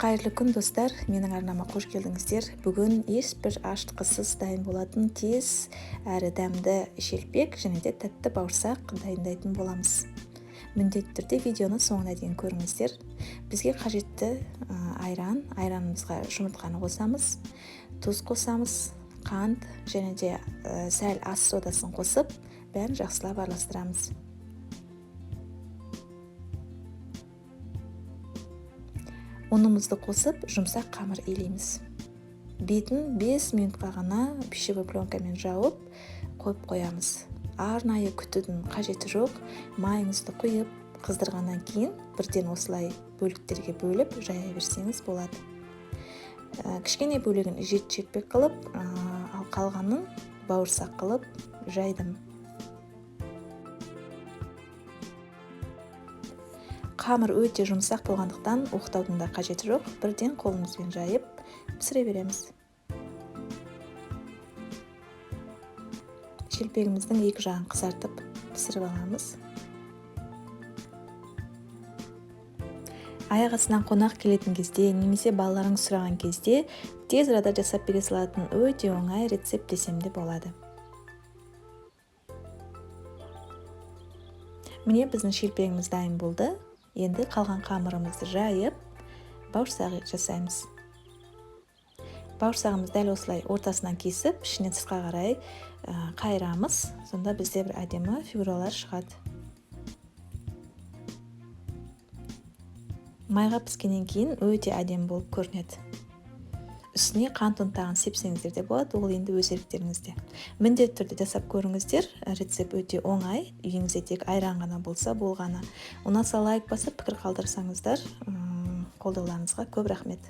Қайырлы күн достар, менің арнама қош келдіңіздер. Бүгін ешбір ашытқысыз дайын болатын тез әрі дәмді шелпек және де тәтті бауырсақ дайындайтын боламыз. Міндетті түрде видеоны соңына дейін көріңіздер. Бізге қажетті айранымызға жұмыртқаны қосамыз, тұз қосамыз, қант және де сәл ас содасын қосып, бәрін жақсылап араластырамыз. Ұнымызды қосып, жұмсақ қамыр илейміз. Бетін 5 минутқа ғана пищевой пленкамен жауып, қойып қоямыз. Арнайы күтудің қажеті жоқ. Майыңызды құйып, қыздырғаннан кейін бірден осылай бөліктерге бөліп жая берсеңіз болады. Кішкене бөлігін шелпек қылып, ал қалғанын бауырсақ қылып жайдым. Қамыр өте жұмсақ болғандықтан оқтаудың да қажеті жоқ. Бірден қолымызбен жайып пісіре береміз. Шелпегіміздің екі жағын қызартып пісіріп аламыз. Аяқ астынан қонақ келетін кезде, немесе балаларың сұраған кезде тез арада жасап бере салатын өте оңай рецепт десем де болады. Міне біздің шелпегіміз дайын болды. Енді қалған қамырымызды жайып, бауырсақ жасаймыз. Бауырсағымыз дәл осылай ортасынан кесіп, ішінен сыртқа қарай қайырамыз. Сонда бізде бір әдемі фигуралар шығады. Майға піскеннен кейін өте әдемі болып көрінеді. Үстіне қант ұнтағын сепсеңіздер де болады, ол енді өз еріктеріңізде. Міндетті түрде жасап көріңіздер. Рецепт өте оңай, үйіңізде тек айран ғана болса болғаны. Ұнаса лайк басып, пікір қалдырсаңыздар, қолдауларыңызға көп рахмет.